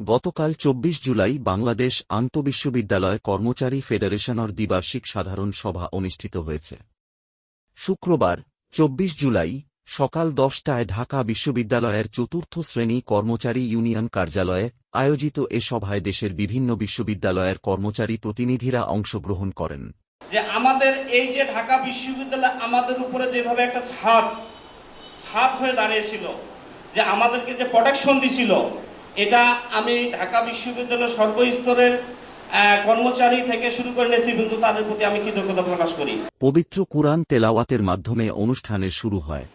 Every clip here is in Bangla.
গতকাল ২৪ জুলাই বাংলাদেশ আন্তঃবিশ্ববিদ্যালয় কর্মচারী ফেডারেশনের দ্বিবার্ষিক সাধারণ সভা অনুষ্ঠিত হয়েছে। শুক্রবার ২৪ জুলাই সকাল ১০টায় ঢাকা বিশ্ববিদ্যালয়ের চতুর্থ শ্রেণী কর্মচারী ইউনিয়ন কার্যালয়ে আয়োজিত এ সভায় দেশের বিভিন্ন বিশ্ববিদ্যালয়ের কর্মচারী প্রতিনিধিরা অংশগ্রহণ করেন। যে আমাদের এই যে ঢাকা বিশ্ববিদ্যালয় আমাদের উপরে যেভাবে একটা ছাপ হয়ে দাঁড়িয়েছিল, যে আমাদেরকে যে প্রোটেকশন দিছিল, এটা আমি ঢাকা বিশ্ববিদ্যালয়ের সর্বস্তরের কর্মচারী থেকে শুরু করে নেতৃবৃন্দ তাদের প্রতি আমি কৃতজ্ঞতা প্রকাশ করি। পবিত্র কুরআন তেলাওয়াতের মাধ্যমে অনুষ্ঠানের শুরু হয়।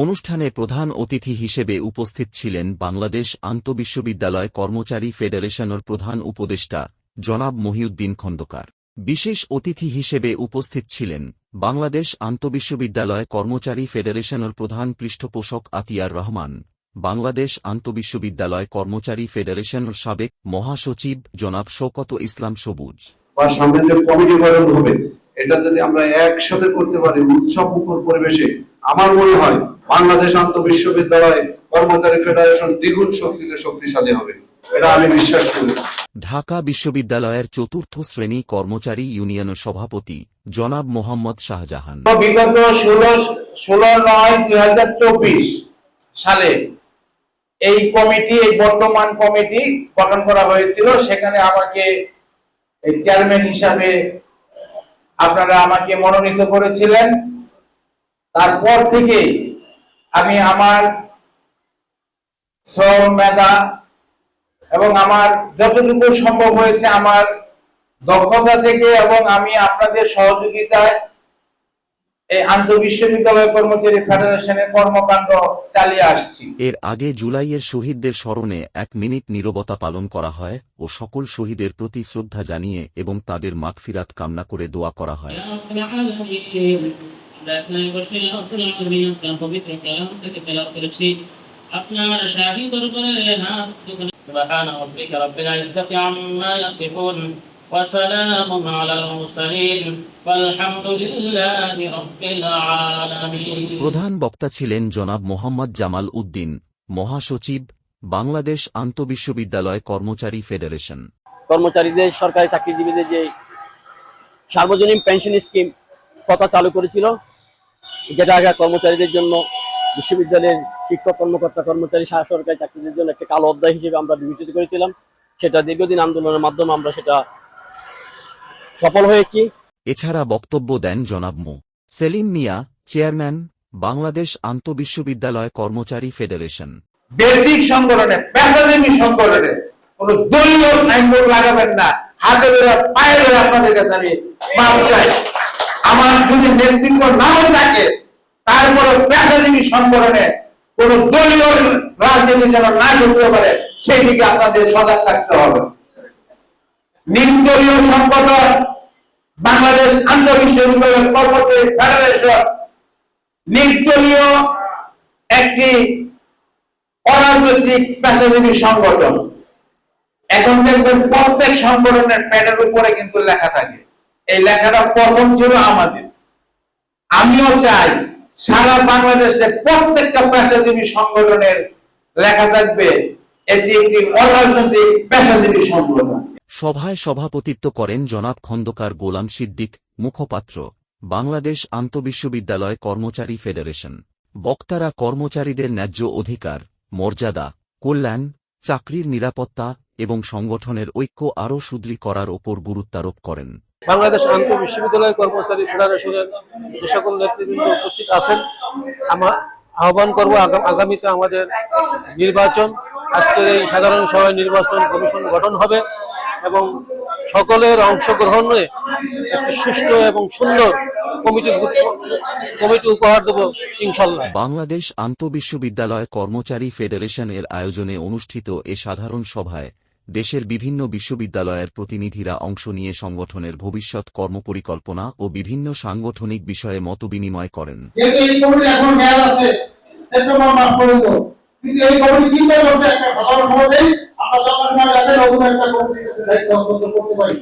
অনুষ্ঠানে প্রধান অতিথি হিসেবে উপস্থিত ছিলেন বাংলাদেশ আন্তঃবিশ্ববিদ্যালয় কর্মচারী ফেডারেশনের প্রধান উপদেষ্টা জনাব মহিউদ্দিন খন্দকার। বিশেষ অতিথি হিসেবে উপস্থিত ছিলেন বাংলাদেশ আন্তঃবিশ্ববিদ্যালয় কর্মচারী ফেডারেশনের প্রধান পৃষ্ঠপোষক আতিয়ার রহমান, বাংলাদেশ আন্তঃবিশ্ববিদ্যালয় কর্মচারী ফেডারেশনের সাবেক মহাসচিব জনাব শওকত ইসলাম সবুজ। সামনে যে কমিটি গঠন হবে, এটা যদি আমরা একসাথে করতে পারি উৎসবমুখর পরিবেশে, আমার মনে হয় বাংলাদেশ আন্তঃবিশ্ববিদ্যালয় কর্মচারী ফেডারেশন দ্বিগুণ শক্তিতে শক্তিশালী হবে, এটা আমি বিশ্বাস করি। ঢাকা বিশ্ববিদ্যালয়ের চতুর্থ শ্রেণী কর্মচারী ইউনিয়নের সভাপতি জনাব মোহাম্মদ শাহজাহান। বিগত 16/9/2024 সালে এই কমিটি, এই বর্তমান কমিটি গঠন করা হয়েছিল। সেখানে আমাকে চেয়ারম্যান হিসাবে আপনারা আমাকে মনোনীত করেছিলেন। তারপর থেকে আমি আমার শ্রম, মেধা এবং আমার যতটুকু সম্ভব হয়েছে আমার দক্ষতা থেকে এবং আমি আপনাদের সহযোগিতায় এই আন্তঃবিশ্ববিদ্যালয় কর্মচারী ফেডারেশনের কর্মকাণ্ড চালিয়ে আসছি। এর আগে জুলাইয়ের শহীদদের স্মরণে 1 মিনিট নীরবতা পালন করা হয় ও সকল শহীদের প্রতি শ্রদ্ধা জানিয়ে এবং তাদের মাগফিরাত কামনা করে দোয়া করা হয়। আপনার শাহী দরবারে হাত সুবহান রাব্বিকা রাব্বিল ইজ্জাতি আম্মা ইয়াসিফুন ওয়া সালামুন আলাল মুরসালিন ওয়ালহামদুলিল্লাহি রাব্বিল আলামিন। প্রধান বক্তা ছিলেন জনাব মোহাম্মদ জামাল উদ্দিন, মহাসচিব, বাংলাদেশ আন্তঃবিশ্ববিদ্যালয় কর্মচারী ফেডারেশন। কর্মচারীদের, সরকারি চাকরিজীবীদের যে সার্বজনীন পেনশন স্কিম কথা চালু করেছিল, যেটা আগে কর্মচারীদের জন্য বিশ্ববিদ্যালয়ের শিক্ষক, কর্মকর্তা, কর্মচারী, সরকারি চাকরিদের জন্য একটা কালো অধ্যায় হিসেবে আমরা বিবেচিত করেছিলাম। সেটা দীর্ঘদিন আন্দোলনের মাধ্যমে আমরা সেটা সফল হয়েছি। এছাড়া বক্তব্য দেন জনাব মো. সেলিম মিয়া, চেয়ারম্যান, বাংলাদেশ আন্তঃবিশ্ববিদ্যালয় কর্মচারী ফেডারেশন। বেসিক সংগঠনে, পেশাজীবী সংগঠনে কোন দলীয় সাইনবোর্ড লাগাবেন না। হাতে ধরে পায়ে ধরে আপনাদের কাছে আমি মাপ চাই। আমার যদি নেতৃত্ব নাও থাকে, তারপরে পেশাজীবী সংগঠনে কোন দলীয় রাজনীতি যেন না করতে পারে সেই দিকে আপনাদের সজাগ থাকতে হবে। নির্দলীয় সংগঠন বাংলাদেশ আন্তঃবিশ্ববিদ্যালয় কর্মচারী ফেডারেশন নির্দলীয় একটি অরাজনৈতিক পেশাজীবী সংগঠন। এখন দেখবেন প্রত্যেক সংগঠনের প্যাডের উপরে কিন্তু লেখা থাকে। এই লেখাটা প্রথম ছিল আমাদের। আমিও চাই সারা বাংলাদেশে প্রত্যেকটা পেশাজীবী সংগঠনের লেখা থাকবে এটি একটি অরাজনৈতিক পেশাজীবী সংগঠন। সভায় সভাপতিত্ব করেন জনাব খন্দকার গোলাম সিদ্দিক, মুখপাত্র, বাংলাদেশ আন্তঃবিশ্ববিদ্যালয় কর্মচারী ফেডারেশন। বক্তারা কর্মচারীদের ন্যায্য অধিকার, মর্যাদা, কল্যাণ, চাকরির নিরাপত্তা এবং সংগঠনের ঐক্য আরও সুদৃঢ় করার ওপর গুরুত্বারোপ করেন। বাংলাদেশ আন্তঃবিশ্ববিদ্যালয় কর্মচারী ফেডারেশনের যে সকল নেতৃবৃন্দ উপস্থিত আছেন, আমরা আহ্বান করব আগামীতে আমাদের নির্বাচন, আজকের এই সাধারণ সভায় নির্বাচন কমিশন গঠন হবে এবং সকলের অংশগ্রহণে একটি সুষ্ঠু এবং সুন্দর কমিটি উপহার দেব ইনশাআল্লাহ। বাংলাদেশ আন্তঃবিশ্ববিদ্যালয় কর্মচারী ফেডারেশনের আয়োজনে অনুষ্ঠিত এ সাধারণ সভায় দেশের বিভিন্ন বিশ্ববিদ্যালয়ের প্রতিনিধিরা অংশ নিয়ে সংগঠনের ভবিষ্যৎ কর্মপরিকল্পনা ও বিভিন্ন সাংগঠনিক বিষয়ে মতবিনিময় করেন। এই কমিটি কি করছে একটা ভালো খবর দেই। আমরা যখন যাতে নতুন একটা কমিটির কাছে দায়িত্ব হস্তান্তর করতে পারি